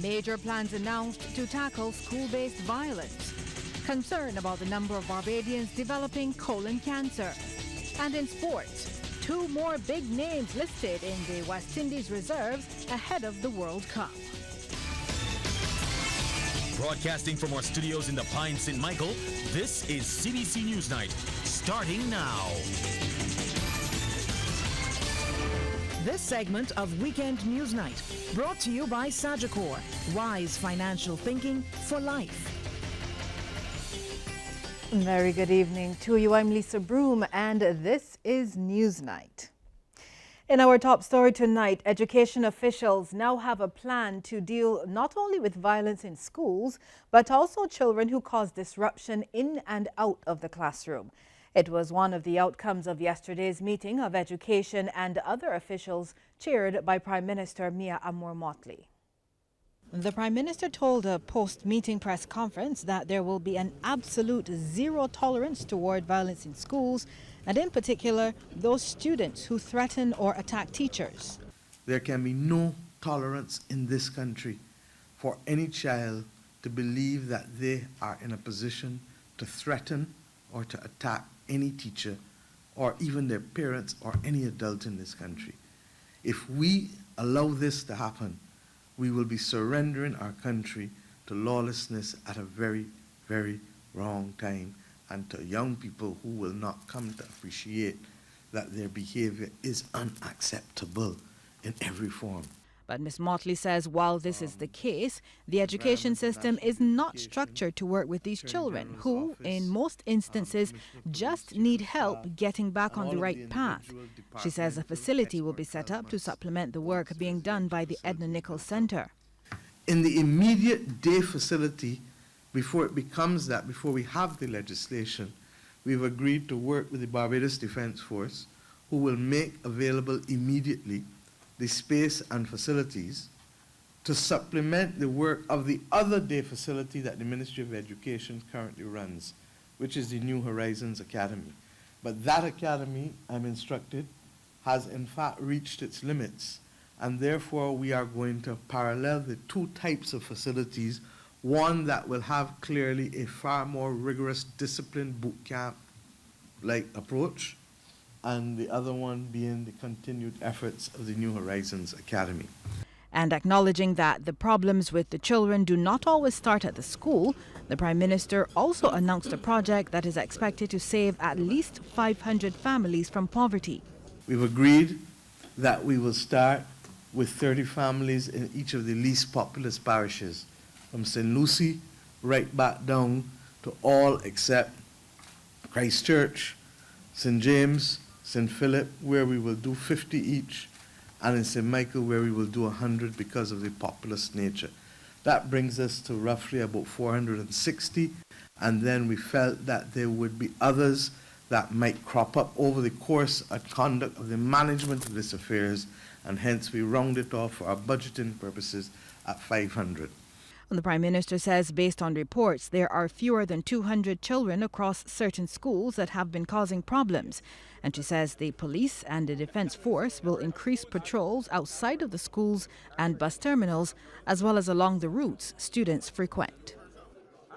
Major plans announced to tackle school-based violence. Concern about the number of Barbadians developing colon cancer. And in sports, 2 more big names listed in the West Indies reserves ahead of the World Cup. Broadcasting from our studios in the Pine St. Michael, this is CBC News Night, starting now. This segment of Weekend News Night, brought to you by Sagicor, wise financial thinking for life. Very good evening to you. I'm Lisa Broom, and this is News Night. In our top story tonight, education officials now have a plan to deal not only with violence in schools, but also children who cause disruption in and out of the classroom. It was one of the outcomes of yesterday's meeting of education and other officials chaired by Prime Minister Mia Amor Motley. The Prime Minister told a post-meeting press conference that there will be an absolute zero tolerance toward violence in schools, and in particular, those students who threaten or attack teachers. There can be no tolerance in this country for any child to believe that they are in a position to threaten or to attack any teacher or even their parents or any adult in this country. If we allow this to happen, we will be surrendering our country to lawlessness at a very, very wrong time, and to young people who will not come to appreciate that their behavior is unacceptable in every form. But Ms. Motley says while this is the case, the education system is not structured to work with these children who, in most instances, just need help getting back on the right path. She says a facility will be set up to supplement the work being done by the Edna Nichols Center. In the immediate day facility, before it becomes that, before we have the legislation, we've agreed to work with the Barbados Defence Force, who will make available immediately the space and facilities to supplement the work of the other day facility that the Ministry of Education currently runs, which is the New Horizons Academy. But that academy, I'm instructed, has in fact reached its limits, and therefore we are going to parallel the 2 types of facilities, one that will have clearly a far more rigorous discipline boot camp-like approach, and the other one being the continued efforts of the New Horizons Academy. And acknowledging that the problems with the children do not always start at the school, the Prime Minister also announced a project that is expected to save at least 500 families from poverty. We've agreed that we will start with 30 families in each of the least populous parishes, from St. Lucie right back down to all except Christchurch, St. James, St. Philip, where we will do 50 each, and in St. Michael, where we will do 100 because of the populous nature. That brings us to roughly about 460, and then we felt that there would be others that might crop up over the course and conduct of the management of this affairs, and hence we round it off for our budgeting purposes at 500. The Prime Minister says based on reports, there are fewer than 200 children across certain schools that have been causing problems. And she says the police and the Defence Force will increase patrols outside of the schools and bus terminals, as well as along the routes students frequent.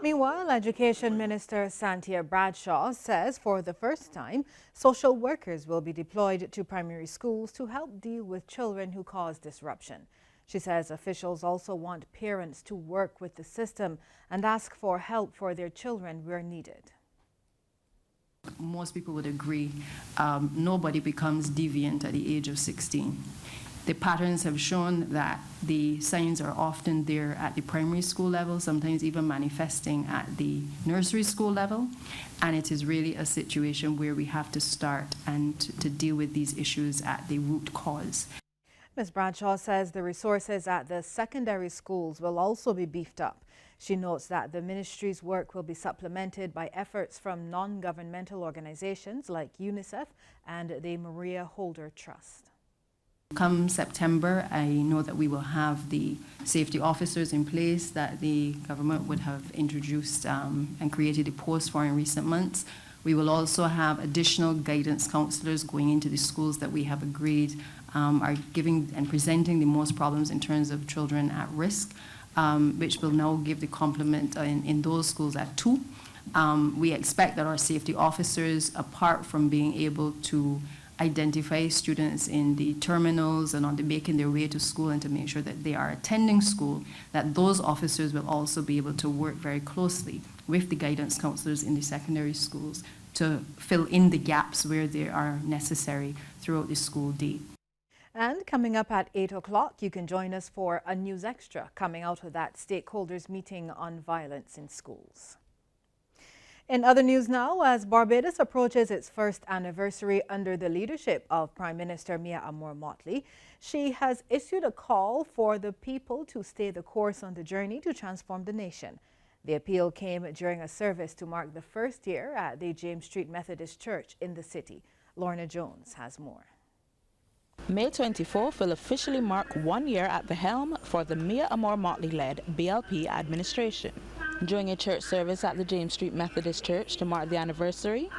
Meanwhile, Education Minister Santia Bradshaw says for the first time, social workers will be deployed to primary schools to help deal with children who cause disruption. She says officials also want parents to work with the system and ask for help for their children where needed. Most people would agree nobody becomes deviant at the age of 16. The patterns have shown that the signs are often there at the primary school level, sometimes even manifesting at the nursery school level. And it is really a situation where we have to start and to deal with these issues at the root cause. Ms. Bradshaw says the resources at the secondary schools will also be beefed up. She notes that the ministry's work will be supplemented by efforts from non-governmental organizations like UNICEF and the Maria Holder Trust. Come September, I know that we will have the safety officers in place that the government would have introduced and created a post for in recent months. We will also have additional guidance counselors going into the schools that we have agreed are giving and presenting the most problems in terms of children at risk. which will now give the complement in those schools at 2. We expect that our safety officers, apart from being able to identify students in the terminals and making their way to school and to make sure that they are attending school, that those officers will also be able to work very closely with the guidance counselors in the secondary schools to fill in the gaps where they are necessary throughout the school day. And coming up at 8 o'clock, you can join us for a News Extra coming out of that stakeholders meeting on violence in schools. In other news now, as Barbados approaches its first anniversary under the leadership of Prime Minister Mia Amor Motley, she has issued a call for the people to stay the course on the journey to transform the nation. The appeal came during a service to mark the first year at the James Street Methodist Church in the city. Lorna Jones has more. May 24th will officially mark 1 year at the helm for the Mia Amor Motley-led BLP administration. During a church service at the James Street Methodist Church to mark the anniversary,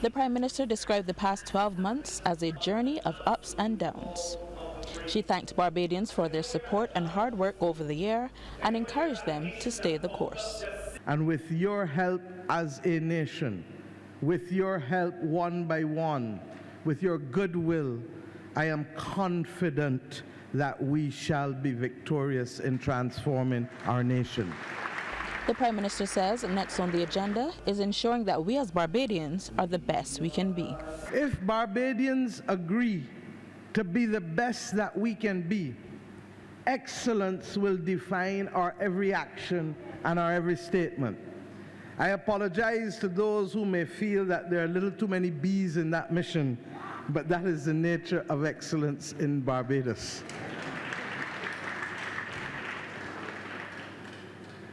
the Prime Minister described the past 12 months as a journey of ups and downs. She thanked Barbadians for their support and hard work over the year and encouraged them to stay the course. And with your help as a nation, with your help one by one, with your goodwill, I am confident that we shall be victorious in transforming our nation. The Prime Minister says next on the agenda is ensuring that we as Barbadians are the best we can be. If Barbadians agree to be the best that we can be, excellence will define our every action and our every statement. I apologize to those who may feel that there are a little too many bees in that mission, but that is the nature of excellence in Barbados.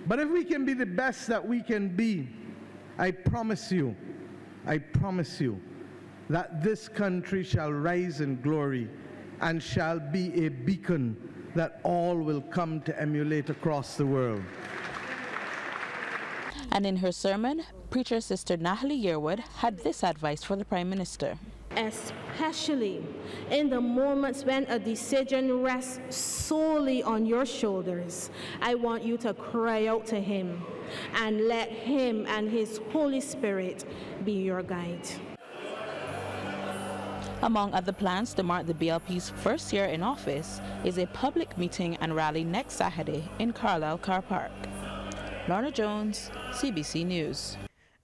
But if we can be the best that we can be, I promise you that this country shall rise in glory and shall be a beacon that all will come to emulate across the world. And in her sermon, preacher Sister Natalie Yearwood had this advice for the Prime Minister. Especially in the moments when a decision rests solely on your shoulders, I want you to cry out to Him and let Him and His Holy Spirit be your guide. Among other plans to mark the BLP's first year in office is a public meeting and rally next Saturday in Carlisle Car Park. Lorna Jones, CBC News.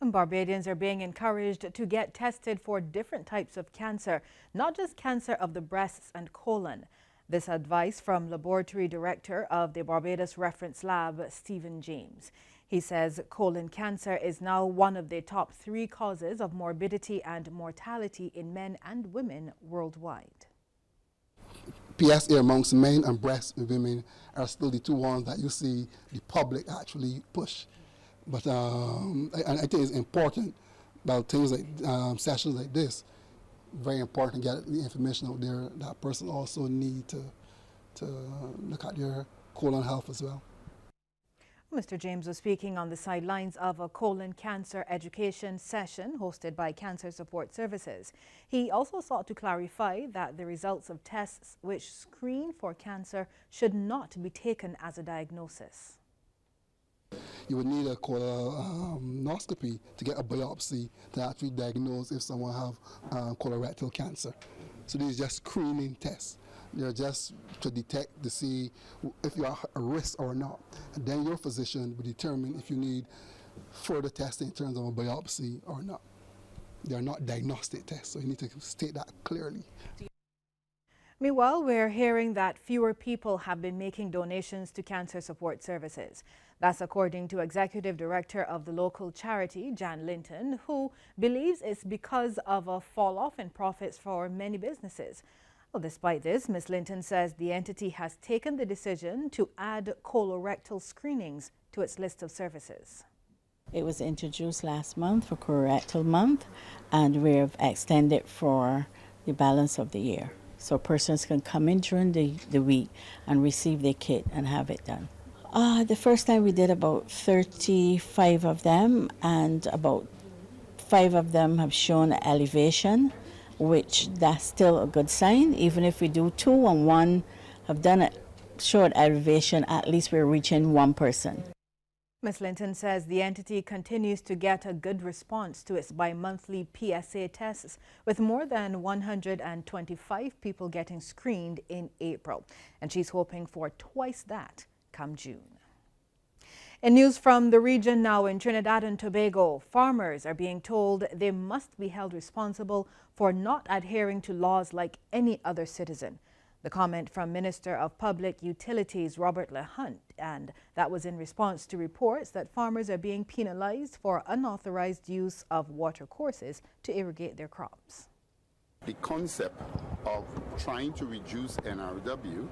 Barbadians are being encouraged to get tested for different types of cancer, not just cancer of the breasts and colon. This advice from Laboratory Director of the Barbados Reference Lab, Stephen James. He says colon cancer is now one of the top 3 causes of morbidity and mortality in men and women worldwide. PSA amongst men and breast women are still the 2 ones that you see the public actually push. But I think it's important about things like sessions like this. Very important to get the information out there. That person also need to look at their colon health as well. Mr. James was speaking on the sidelines of a colon cancer education session hosted by Cancer Support Services. He also sought to clarify that the results of tests which screen for cancer should not be taken as a diagnosis. You would need a colonoscopy to get a biopsy to actually diagnose if someone have colorectal cancer. So these are just screening tests. They're just to detect to see if you are a risk or not. And then your physician will determine if you need further testing in terms of a biopsy or not. They are not diagnostic tests, so you need to state that clearly. Meanwhile, we're hearing that fewer people have been making donations to Cancer Support Services. That's according to Executive Director of the local charity, Jan Linton, who believes it's because of a fall-off in profits for many businesses. Well, despite this, Ms. Linton says the entity has taken the decision to add colorectal screenings to its list of services. It was introduced last month for colorectal month, and we've extended for the balance of the year. So persons can come in during the week and receive their kit and have it done. The first time we did about 35 of them, and about 5 of them have shown elevation, which that's still a good sign. Even if we do 2 and 1 have done it short abbreviation, at least we're reaching 1 person. Ms. Linton says the entity continues to get a good response to its bi-monthly PSA tests, with more than 125 people getting screened in April. And she's hoping for twice that come June. In news from the region now, in Trinidad and Tobago, farmers are being told they must be held responsible for not adhering to laws like any other citizen. The comment from Minister of Public Utilities Robert LeHunt, and that was in response to reports that farmers are being penalized for unauthorized use of water courses to irrigate their crops. The concept of trying to reduce NRW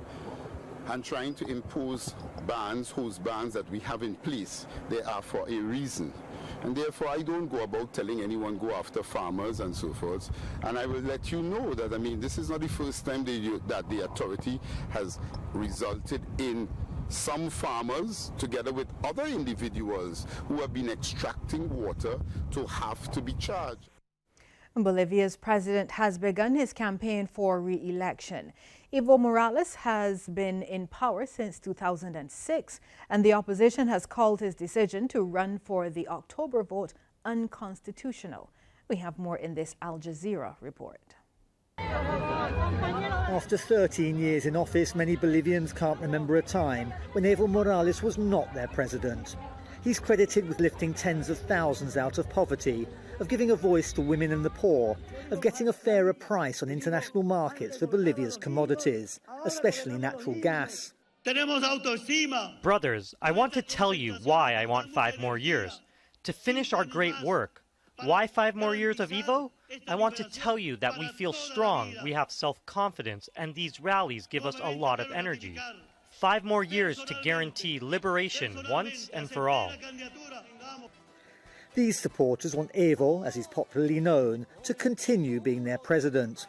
and trying to impose bans, whose bans that we have in place, they are for a reason. And therefore, I don't go about telling anyone go after farmers and so forth. And I will let you know that, I mean, this is not the first time that the authority has resulted in some farmers, together with other individuals who have been extracting water, to have to be charged. Bolivia's president has begun his campaign for re-election. Evo Morales has been in power since 2006, and the opposition has called his decision to run for the October vote unconstitutional. We have more in this Al Jazeera report. After 13 years in office, many Bolivians can't remember a time when Evo Morales was not their president. He's credited with lifting tens of thousands out of poverty, of giving a voice to women and the poor, of getting a fairer price on international markets for Bolivia's commodities, especially natural gas. Brothers, I want to tell you why I want 5 more years. To finish our great work. Why 5 more years of Evo? I want to tell you that we feel strong, we have self-confidence, and these rallies give us a lot of energy. 5 more years to guarantee liberation once and for all. These supporters want Evo, as he's popularly known, to continue being their president.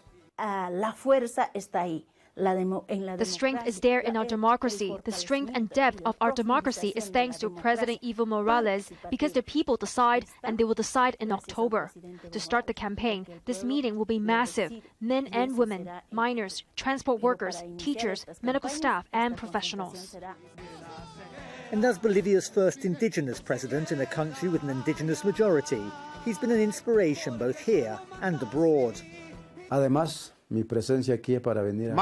The strength is there in our democracy. The strength and depth of our democracy is thanks to President Evo Morales, because the people decide, and they will decide in October. To start the campaign, this meeting will be massive. Men and women, minors, transport workers, teachers, medical staff, and professionals. And as Bolivia's first indigenous president in a country with an indigenous majority, he's been an inspiration both here and abroad. My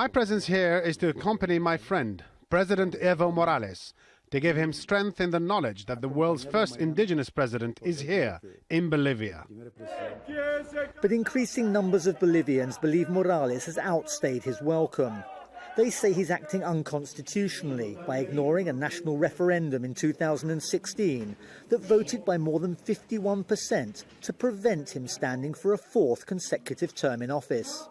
presence here is to accompany my friend, President Evo Morales, to give him strength in the knowledge that the world's first indigenous president is here, in Bolivia. But increasing numbers of Bolivians believe Morales has outstayed his welcome. They say he's acting unconstitutionally by ignoring a national referendum in 2016 that voted by more than 51% to prevent him standing for a 4th consecutive term in office.